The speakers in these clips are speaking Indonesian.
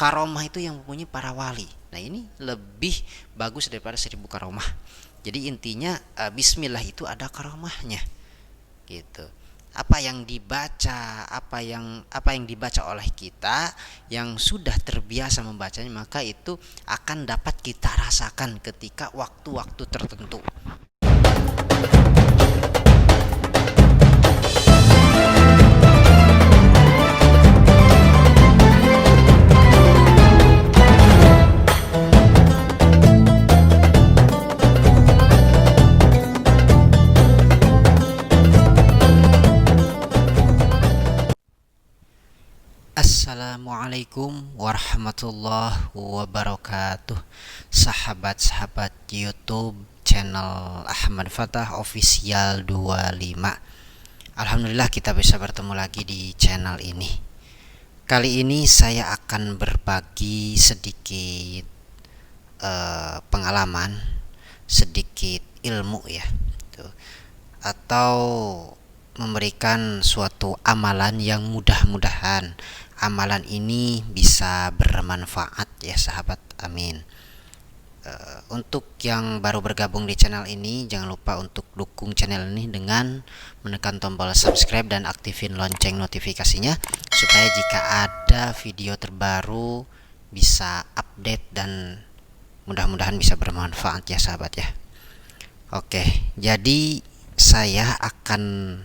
karomah itu yang mempunyai para wali. Nah ini lebih bagus daripada 1000 karomah. Jadi intinya bismillah itu ada karomahnya gitu. Apa yang dibaca, apa yang dibaca oleh kita yang sudah terbiasa membacanya, maka itu akan dapat kita rasakan ketika waktu-waktu tertentu. Assalamualaikum warahmatullahi wabarakatuh. Sahabat-sahabat YouTube channel Ahmad Fatah Official 25. Alhamdulillah kita bisa bertemu lagi di channel ini. Kali ini saya akan berbagi sedikit pengalaman, sedikit ilmu ya. Atau memberikan suatu amalan yang mudah-mudahan amalan ini bisa bermanfaat ya sahabat, amin. Untuk yang baru bergabung di channel ini, jangan lupa untuk dukung channel ini dengan menekan tombol subscribe dan aktifin lonceng notifikasinya supaya jika ada video terbaru bisa update dan mudah-mudahan bisa bermanfaat ya sahabat ya. Oke, jadi saya akan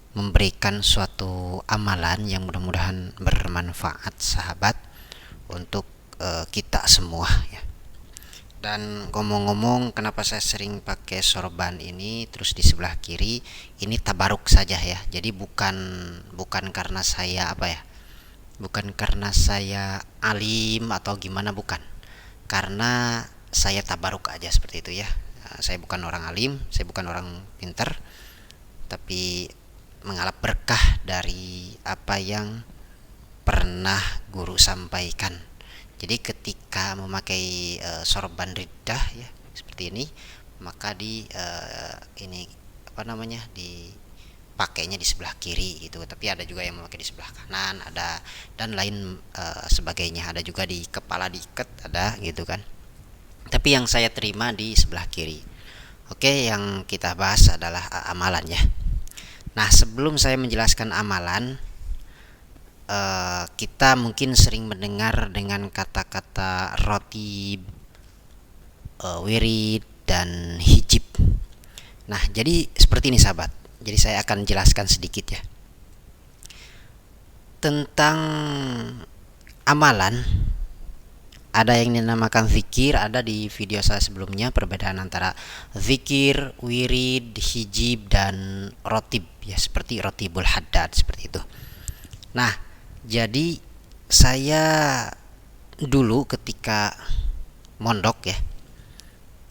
memberikan suatu amalan yang mudah-mudahan bermanfaat sahabat untuk kita semua ya. Dan ngomong-ngomong, kenapa saya sering pakai sorban ini terus di sebelah kiri, ini tabaruk saja ya. Jadi bukan karena saya bukan karena saya alim atau gimana, bukan. Karena saya tabaruk aja seperti itu ya. Saya bukan orang alim, saya bukan orang pintar, tapi mengalap berkah dari apa yang pernah guru sampaikan. Jadi ketika memakai sorban riddah ya seperti ini, maka dipakainya di sebelah kiri gitu. Tapi ada juga yang memakai di sebelah kanan, ada dan lain sebagainya. Ada juga di kepala diikat, ada gitu kan. Tapi yang saya terima di sebelah kiri. Oke, yang kita bahas adalah amalan ya. Nah, sebelum saya menjelaskan amalan, kita mungkin sering mendengar dengan kata-kata rotib, wirid, dan hijib. Nah, jadi seperti ini sahabat. Jadi saya akan jelaskan sedikit ya tentang amalan. Ada yang dinamakan zikir, ada di video saya sebelumnya perbedaan antara zikir, wirid, hijib, dan rotib ya, seperti rotibul haddad seperti itu. Nah, jadi saya dulu ketika mondok ya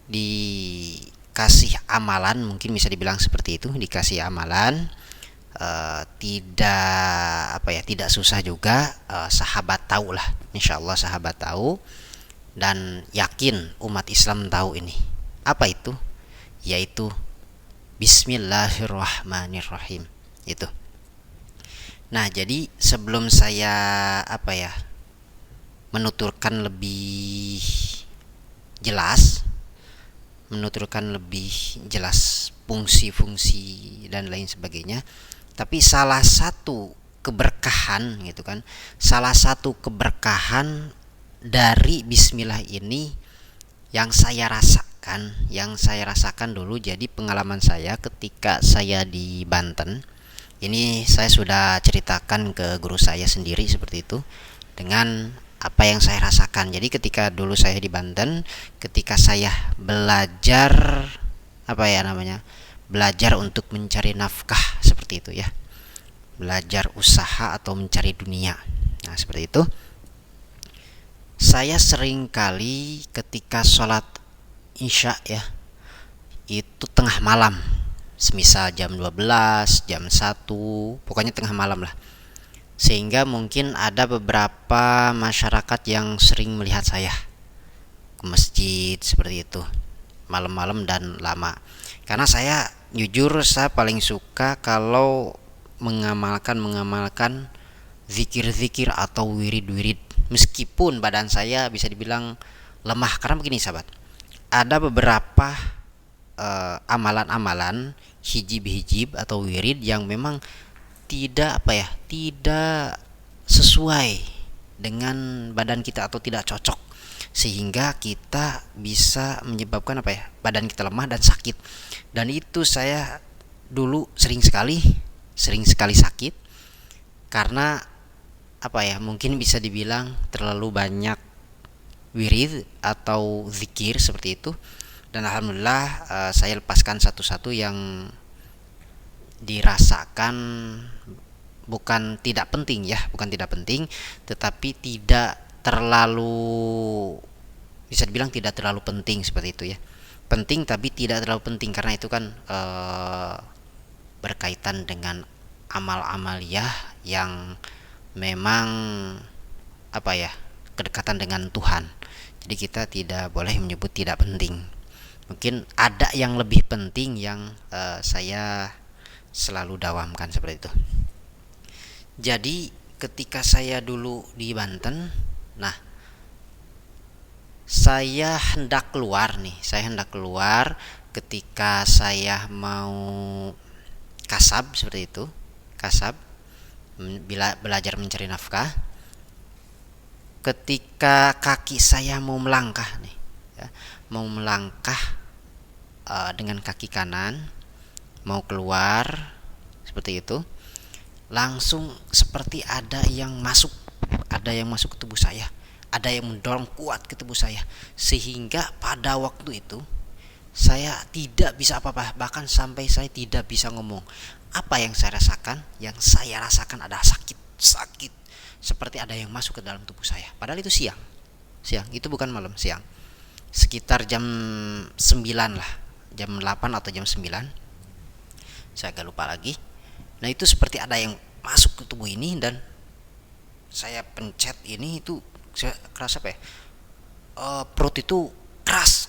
dikasih amalan, mungkin bisa dibilang seperti itu, dikasih amalan. Tidak susah juga, sahabat tahu lah, insya Allah sahabat tahu dan yakin umat Islam tahu ini. Apa itu? Yaitu Bismillahirrahmanirrahim itu. Nah, jadi sebelum saya menuturkan lebih jelas fungsi-fungsi dan lain sebagainya, tapi salah satu keberkahan gitu kan, salah satu keberkahan dari bismillah ini yang saya rasakan dulu. Jadi pengalaman saya ketika saya di Banten ini, saya sudah ceritakan ke guru saya sendiri seperti itu dengan apa yang saya rasakan. Jadi ketika dulu saya di Banten, ketika saya belajar belajar untuk mencari nafkah seperti itu ya, belajar usaha atau mencari dunia. Nah, seperti itu. Saya sering kali ketika sholat isya ya, itu tengah malam, semisal jam 12, jam 1, pokoknya tengah malam lah. Sehingga mungkin ada beberapa masyarakat yang sering melihat saya ke masjid seperti itu malam-malam dan lama. Karena saya jujur, saya paling suka kalau mengamalkan zikir-zikir atau wirid-wirid meskipun badan saya bisa dibilang lemah. Karena begini sahabat, ada beberapa amalan-amalan hijib-hijib atau wirid yang memang tidak tidak sesuai dengan badan kita atau tidak cocok, sehingga kita bisa menyebabkan badan kita lemah dan sakit. Dan itu saya dulu sering sekali sakit karena mungkin bisa dibilang terlalu banyak wirid atau zikir seperti itu. Dan alhamdulillah saya lepaskan satu-satu yang dirasakan bukan tidak penting, tetapi tidak terlalu, bisa dibilang tidak terlalu penting seperti itu ya. Penting tapi tidak terlalu penting, karena itu kan berkaitan dengan amal-amaliyah yang memang kedekatan dengan Tuhan. Jadi kita tidak boleh menyebut tidak penting. Mungkin ada yang lebih penting yang saya selalu dawamkan seperti itu. Jadi ketika saya dulu di Banten, saya hendak keluar ketika saya mau kasab seperti itu, bila belajar mencari nafkah. Ketika kaki saya mau melangkah dengan kaki kanan mau keluar seperti itu, langsung seperti ada yang masuk ke tubuh saya, ada yang mendorong kuat ke tubuh saya, sehingga pada waktu itu saya tidak bisa apa-apa, bahkan sampai saya tidak bisa ngomong. Apa yang saya rasakan? Yang saya rasakan adalah sakit, seperti ada yang masuk ke dalam tubuh saya. Padahal itu siang itu bukan malam, siang, sekitar jam 9 lah, jam 8 atau jam 9, saya agak lupa lagi. Nah itu seperti ada yang masuk ke tubuh ini, dan saya pencet ini, itu saya kerasa perut itu keras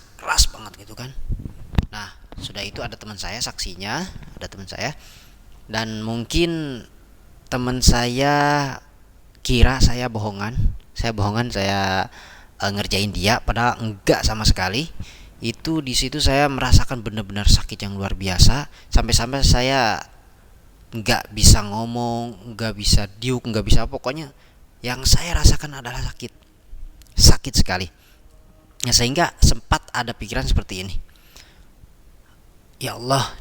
banget gitu kan. Nah sudah itu ada teman saya saksinya, dan mungkin teman saya kira saya bohongan, saya ngerjain dia, padahal enggak sama sekali. Itu di situ saya merasakan benar-benar sakit yang luar biasa, sampai-sampai saya nggak bisa ngomong, nggak bisa diuk, nggak bisa, pokoknya yang saya rasakan adalah sakit sekali. Ya, sehingga sempat ada pikiran seperti ini, ya Allah,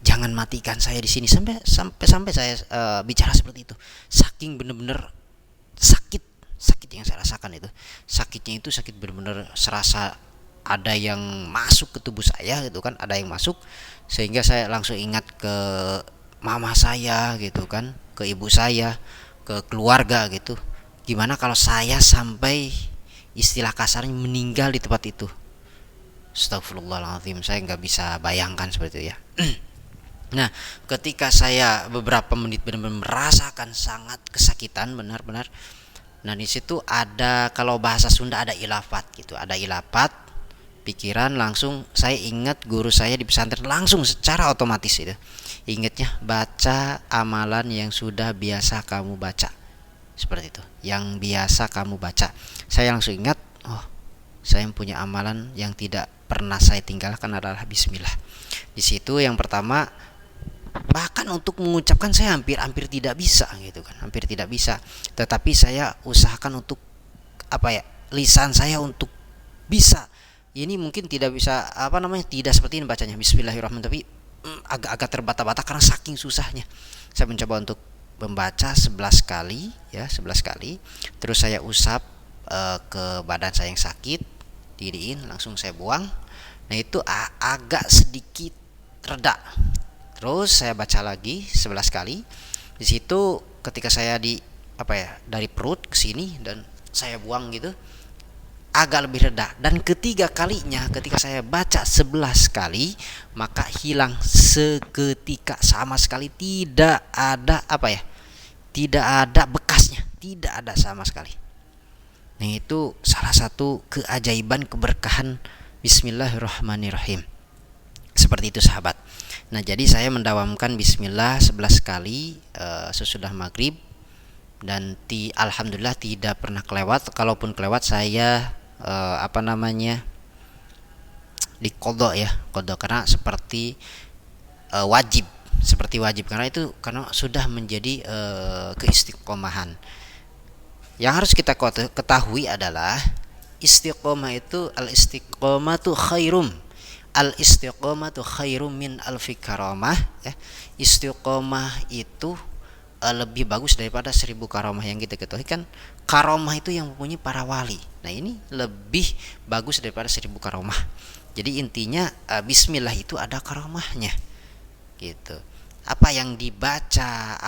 jangan matikan saya di sini. Sampai saya bicara seperti itu, saking benar-benar sakit yang saya rasakan. Itu sakitnya, itu sakit benar-benar serasa ada yang masuk ke tubuh saya gitu kan, ada yang masuk, sehingga saya langsung ingat ke mama saya gitu kan, ke ibu saya, ke keluarga gitu. Gimana kalau saya sampai istilah kasarnya meninggal di tempat itu? Astagfirullahaladzim, saya nggak bisa bayangkan seperti itu ya. Nah ketika saya beberapa menit benar-benar merasakan sangat kesakitan benar-benar. Nah di situ ada, kalau bahasa Sunda ada ilafat gitu, ada ilafat pikiran. Langsung saya ingat guru saya di pesantren, langsung secara otomatis itu ingatnya, baca amalan yang sudah biasa kamu baca, seperti itu, yang biasa kamu baca. Saya langsung ingat, oh saya punya amalan yang tidak pernah saya tinggalkan adalah bismillah. Di situ yang pertama, bahkan untuk mengucapkan saya hampir tidak bisa gitu kan, hampir tidak bisa. Tetapi saya usahakan untuk lisan saya untuk bisa. Ini mungkin tidak bisa tidak seperti ini bacanya bismillahirrahmanirrahim, tapi agak terbata-bata karena saking susahnya. Saya mencoba untuk membaca 11 kali ya, 11 kali. Terus saya usap ke badan saya yang sakit, didiin, langsung saya buang. Nah itu agak sedikit reda. Terus saya baca lagi 11 kali. Di situ ketika saya dari perut ke sini dan saya buang gitu, agak lebih reda. Dan ketiga kalinya ketika saya baca 11 kali, maka hilang seketika, sama sekali tidak ada tidak ada bekasnya, tidak ada sama sekali. Nah itu salah satu keajaiban keberkahan bismillahirrahmanirrahim. Seperti itu sahabat. Nah jadi saya mendawamkan bismillah 11 kali sesudah maghrib, alhamdulillah tidak pernah kelewat. Kalaupun kelewat saya dikodok ya, kodok, karena wajib seperti wajib, karena sudah menjadi keistiqomahan. Yang harus kita ketahui adalah istiqomah itu al istiqomatu khairum min alfi karamah ya. Istiqomah itu lebih bagus daripada 1000 karamah. Yang kita ketahui kan karamah itu yang mempunyai para wali. Nah, ini lebih bagus daripada 1000 karamah. Jadi intinya bismillah itu ada karamahnya gitu. Apa yang dibaca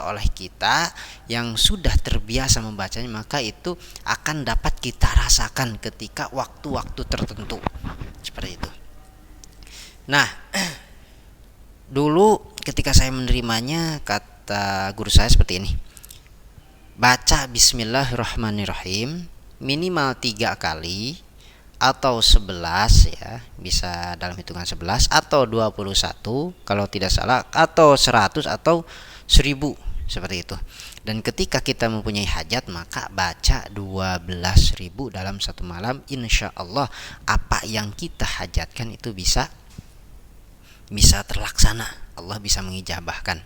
oleh kita yang sudah terbiasa membacanya, maka itu akan dapat kita rasakan ketika waktu-waktu tertentu seperti itu. Nah, dulu ketika saya menerimanya, kata guru saya seperti ini: baca bismillahirrahmanirrahim minimal 3 kali atau 11 ya, bisa dalam hitungan 11 atau 21 kalau tidak salah, atau 100 atau 1000 seperti itu. Dan ketika kita mempunyai hajat, maka baca 12.000 dalam satu malam. Insya Allah apa yang kita hajatkan itu bisa terlaksana, Allah bisa mengijabahkan.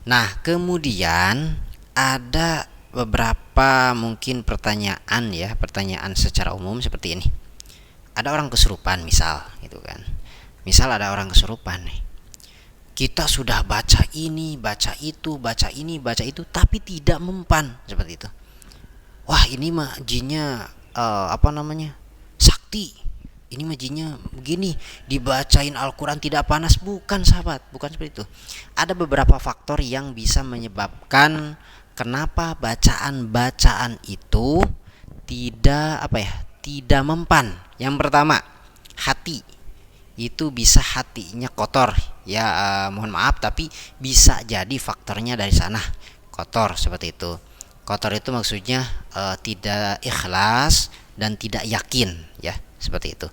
Nah, kemudian ada beberapa mungkin pertanyaan secara umum seperti ini. Ada orang kesurupan misal gitu kan. Misal ada orang kesurupan nih. Kita sudah baca ini, baca itu, baca ini, baca itu, tapi tidak mempan seperti itu. Wah, ini mah jinnya sakti. Ini mah jinnya begini, dibacain Al-Quran tidak panas. Bukan sahabat, bukan seperti itu. Ada beberapa faktor yang bisa menyebabkan kenapa bacaan itu tidak mempan. Yang pertama, hati. Itu bisa hatinya kotor ya, mohon maaf, tapi bisa jadi faktornya dari sana, kotor seperti itu. Kotor itu maksudnya tidak ikhlas dan tidak yakin ya, seperti itu.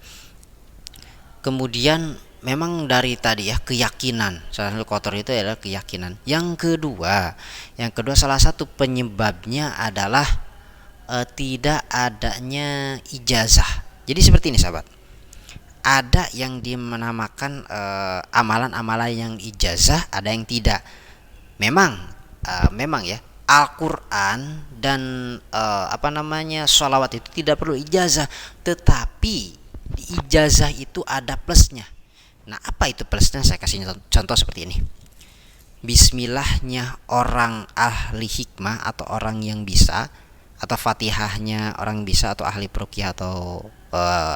Kemudian memang dari tadi ya, keyakinan. Salah satu kotor itu adalah keyakinan. Yang kedua salah satu penyebabnya adalah tidak adanya ijazah. Jadi seperti ini sahabat. Ada yang dinamakan amalan-amalan yang ijazah, ada yang tidak. Memang ya, Al-Qur'an dan sholawat itu tidak perlu ijazah, tetapi di ijazah itu ada plusnya. Nah, apa itu plusnya? Saya kasih contoh seperti ini. Bismillahnya orang ahli hikmah atau orang yang bisa, atau Fatihahnya orang bisa atau ahli ruqyah atau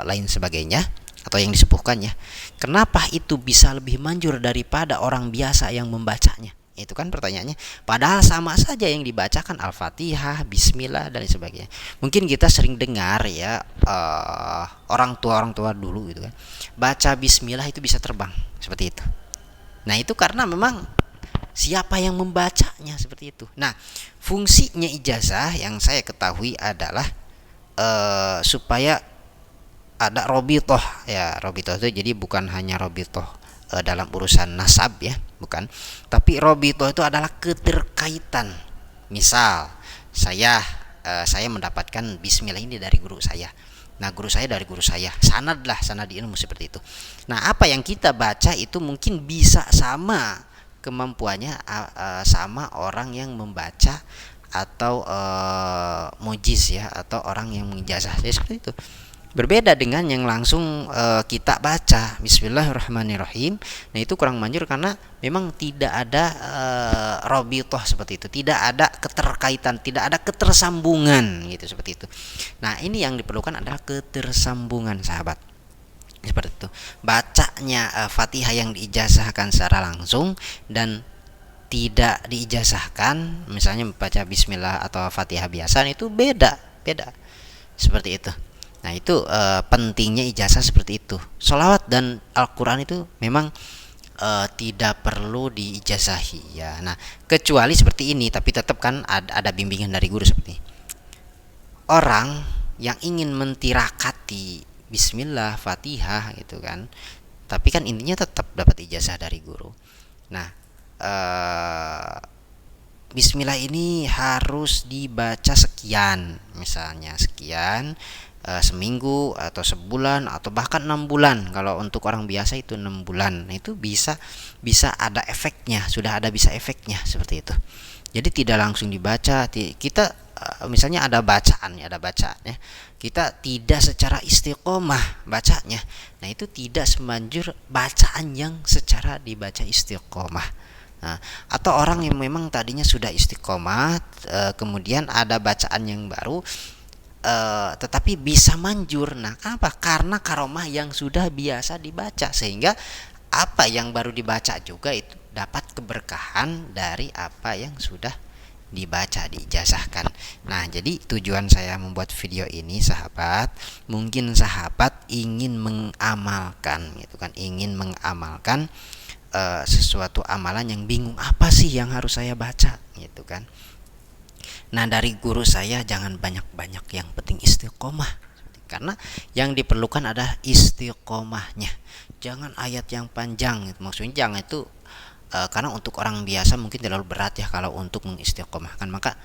lain sebagainya, atau yang disepuhkannya. Kenapa itu bisa lebih manjur daripada orang biasa yang membacanya? Itu kan pertanyaannya. Padahal sama saja yang dibacakan Al-Fatihah, Bismillah dan sebagainya. Mungkin kita sering dengar ya, orang tua dulu gitu kan, baca Bismillah itu bisa terbang seperti itu. Nah, itu karena memang siapa yang membacanya seperti itu. Nah, fungsinya ijazah yang saya ketahui adalah supaya ada robitoh ya. Robitoh itu jadi bukan hanya robitoh dalam urusan nasab ya, bukan, tapi robitoh itu adalah keterkaitan. Misal saya mendapatkan bismillah ini dari guru saya. Nah, guru saya dari guru saya, sanad ilmu seperti itu. Nah, apa yang kita baca itu mungkin bisa sama kemampuannya sama orang yang membaca atau mujiz ya, atau orang yang mengijazah ya, seperti itu. Berbeda dengan yang langsung kita baca Bismillahirrahmanirrahim. Nah, itu kurang manjur karena memang tidak ada robitoh seperti itu, tidak ada keterkaitan, tidak ada ketersambungan gitu, seperti itu. Nah, ini yang diperlukan adalah ketersambungan sahabat, seperti itu. Bacanya Fatihah yang diijazahkan secara langsung dan tidak diijazahkan, misalnya membaca Bismillah atau Fatihah biasa, itu beda seperti itu. Nah, itu pentingnya ijazah seperti itu. Sholawat dan Al-Quran itu memang tidak perlu diijazahi ya. Nah, kecuali seperti ini, tapi tetap kan ada bimbingan dari guru seperti ini. Orang yang ingin mentirakati Bismillah, Fatihah gitu kan, tapi kan intinya tetap dapat ijazah dari guru. Nah, bismillah ini harus dibaca sekian, misalnya sekian, seminggu atau sebulan atau bahkan 6 bulan. Kalau untuk orang biasa itu 6 bulan. Nah, itu bisa ada efeknya, sudah ada bisa efeknya seperti itu. Jadi tidak langsung dibaca. Kita misalnya ada bacaan ya, kita tidak secara istiqomah bacanya. Nah, itu tidak semanjur bacaan yang secara dibaca istiqomah. Nah, atau orang yang memang tadinya sudah istiqomah, kemudian ada bacaan yang baru, tetapi bisa manjur. Nah, apa? Karena karomah yang sudah biasa dibaca, sehingga apa yang baru dibaca juga itu dapat keberkahan dari apa yang sudah dibaca, diijazahkan. Nah, jadi tujuan saya membuat video ini, sahabat, mungkin sahabat ingin mengamalkan gitu kan, ingin mengamalkan sesuatu amalan yang bingung, apa sih yang harus saya baca gitu kan. Nah, dari guru saya jangan banyak-banyak, yang penting istiqomah, karena yang diperlukan adalah istiqomahnya. Jangan ayat yang panjang gitu. Maksudnya jangan itu karena untuk orang biasa mungkin terlalu berat ya kalau untuk mengistiqomahkan, maka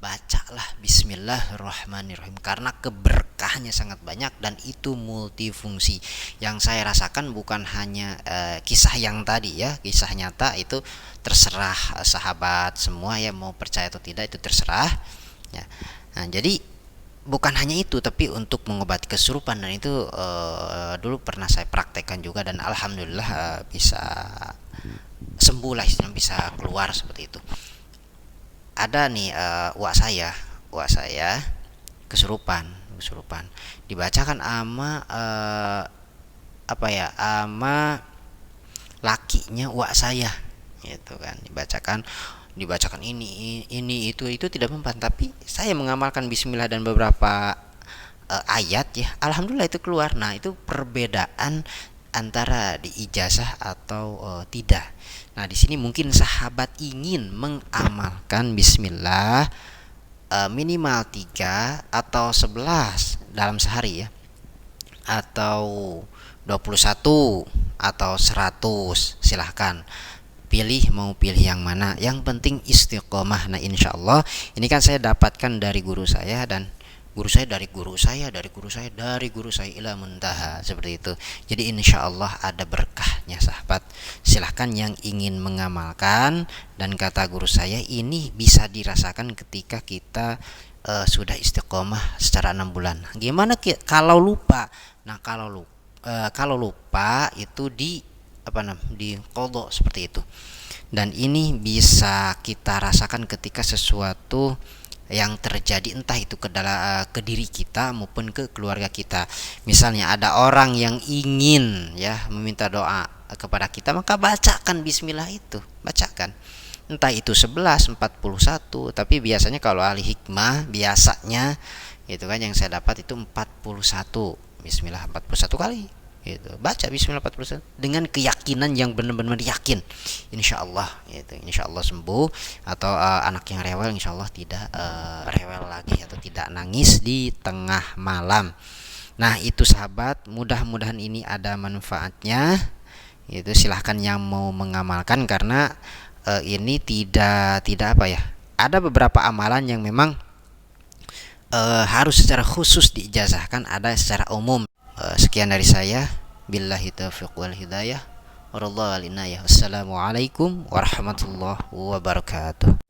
bacalah bismillahirrahmanirrahim, karena keberkahnya sangat banyak dan itu multifungsi. Yang saya rasakan bukan hanya kisah yang tadi ya, kisah nyata itu terserah sahabat semua ya, mau percaya atau tidak itu terserah ya. Nah, jadi bukan hanya itu, tapi untuk mengobati kesurupan, dan itu dulu pernah saya praktekkan juga, dan alhamdulillah bisa sembuh lah, bisa keluar seperti itu. Ada nih uak saya kesurupan dibacakan ama apa ya, ama lakinya uak saya gitu kan, dibacakan ini itu tidak mempan, tapi saya mengamalkan bismillah dan beberapa ayat ya, alhamdulillah itu keluar. Nah, itu perbedaan antara diijazah atau tidak. Nah, di sini mungkin sahabat ingin mengamalkan bismillah minimal 3 atau 11 dalam sehari ya, atau 21 atau 100, silahkan pilih, mau pilih yang mana, yang penting istiqomah. Nah, insya Allah ini kan saya dapatkan dari guru saya, dan guru saya dari guru saya dari guru saya dari guru saya ila muntaha, seperti itu. Jadi insya Allah ada berkahnya, sahabat. Silahkan yang ingin mengamalkan, dan kata guru saya ini bisa dirasakan ketika kita sudah istiqomah secara 6 bulan. Gimana kalau lupa? Nah, kalau lupa itu di di qadha seperti itu. Dan ini bisa kita rasakan ketika sesuatu yang terjadi, entah itu ke diri kita maupun ke keluarga kita. Misalnya ada orang yang ingin ya meminta doa kepada kita, maka bacakan bismillah itu, bacakan. Entah itu 11, 41, tapi biasanya kalau ahli hikmah biasanya itu kan yang saya dapat itu 41. Bismillah 41 kali gitu. Baca bismillah 41 dengan keyakinan yang benar-benar yakin, insya Allah gitu, insya Allah sembuh. Atau anak yang rewel, insya Allah tidak rewel lagi atau tidak nangis di tengah malam. Nah, itu sahabat, mudah-mudahan ini ada manfaatnya. Itu silahkan yang mau mengamalkan, karena ini tidak apa ya, ada beberapa amalan yang memang harus secara khusus diijazahkan, ada secara umum. Sekian dari saya, billahi taufiq wal hidayah, wallahu a'lam. Wassalamualaikum warahmatullahi wabarakatuh.